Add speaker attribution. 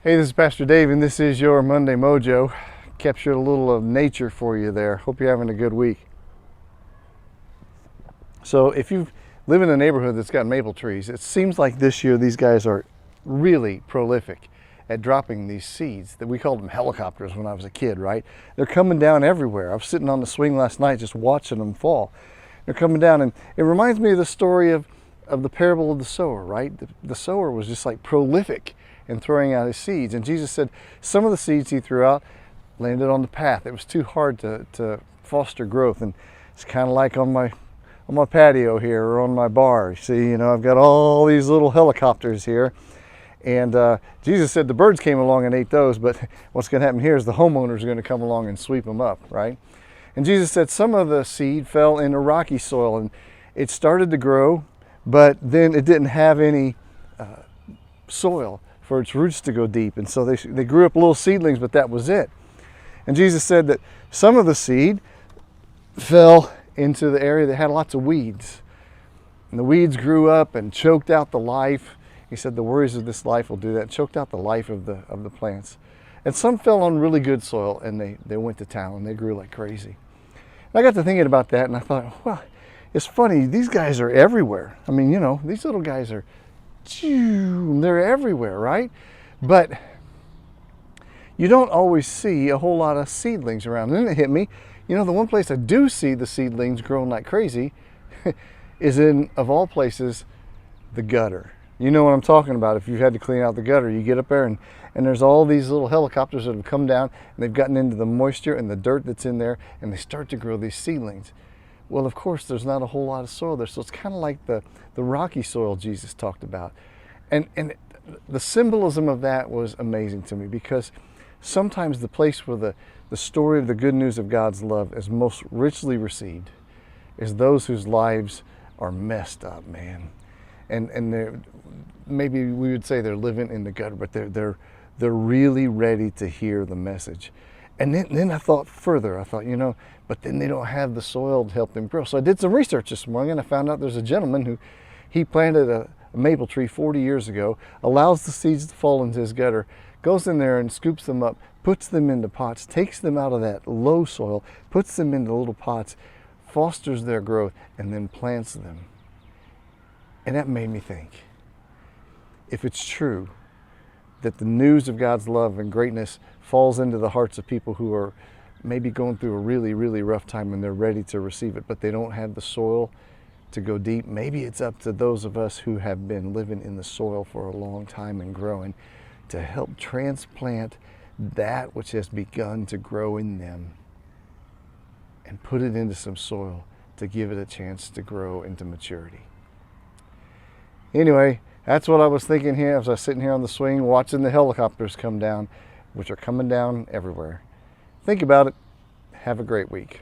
Speaker 1: Hey, this is Pastor Dave, and this is your Monday Mojo. Captured a little of nature for you there. Hope you're having a good week. So if you live in a neighborhood that's got maple trees, it seems like this year these guys are really prolific at dropping these seeds. That we called them helicopters when I was a kid, right? They're coming down everywhere. I was sitting on the swing last night just watching them fall. They're coming down, and it reminds me of the story of the parable of the sower, right? The sower was just like prolific and throwing out his seeds. And Jesus said some of the seeds he threw out landed on the path. It was too hard to foster growth. And it's kind of like on my patio here or on my bar. You see, I've got all these little helicopters here. And Jesus said the birds came along and ate those, but what's going to happen here is the homeowners are going to come along and sweep them up, right? And Jesus said some of the seed fell into rocky soil and it started to grow, but then it didn't have any soil for its roots to go deep. And so they grew up little seedlings, but that was it. And Jesus said that some of the seed fell into the area that had lots of weeds. And the weeds grew up and choked out the life. He said the worries of this life will do that, choked out the life of the plants. And some fell on really good soil and they went to town and they grew like crazy. And I got to thinking about that and I thought, well, it's funny, these guys are everywhere. I mean, these little guys are, they're everywhere, right? But you don't always see a whole lot of seedlings around. And then it hit me, the one place I do see the seedlings growing like crazy is in, of all places, the gutter. You know what I'm talking about. If you've had to clean out the gutter, you get up there and there's all these little helicopters that have come down and they've gotten into the moisture and the dirt that's in there and they start to grow these seedlings. Well, of course, there's not a whole lot of soil there. So it's kind of like the rocky soil Jesus talked about. And the symbolism of that was amazing to me, because sometimes the place where the story of the good news of God's love is most richly received is those whose lives are messed up, man. And they're, maybe we would say they're living in the gutter, but they're really ready to hear the message. And then I thought further. I thought, but then they don't have the soil to help them grow. So I did some research this morning and I found out there's a gentleman who he planted a maple tree 40 years ago, allows the seeds to fall into his gutter, goes in there and scoops them up, puts them into pots, takes them out of that low soil, puts them into little pots, fosters their growth, and then plants them. And that made me think, if it's true that the news of God's love and greatness falls into the hearts of people who are maybe going through a really, really rough time and they're ready to receive it, but they don't have the soil to go deep, maybe it's up to those of us who have been living in the soil for a long time and growing to help transplant that which has begun to grow in them and put it into some soil to give it a chance to grow into maturity. Anyway, that's what I was thinking here as I was sitting here on the swing watching the helicopters come down, which are coming down everywhere. Think about it. Have a great week.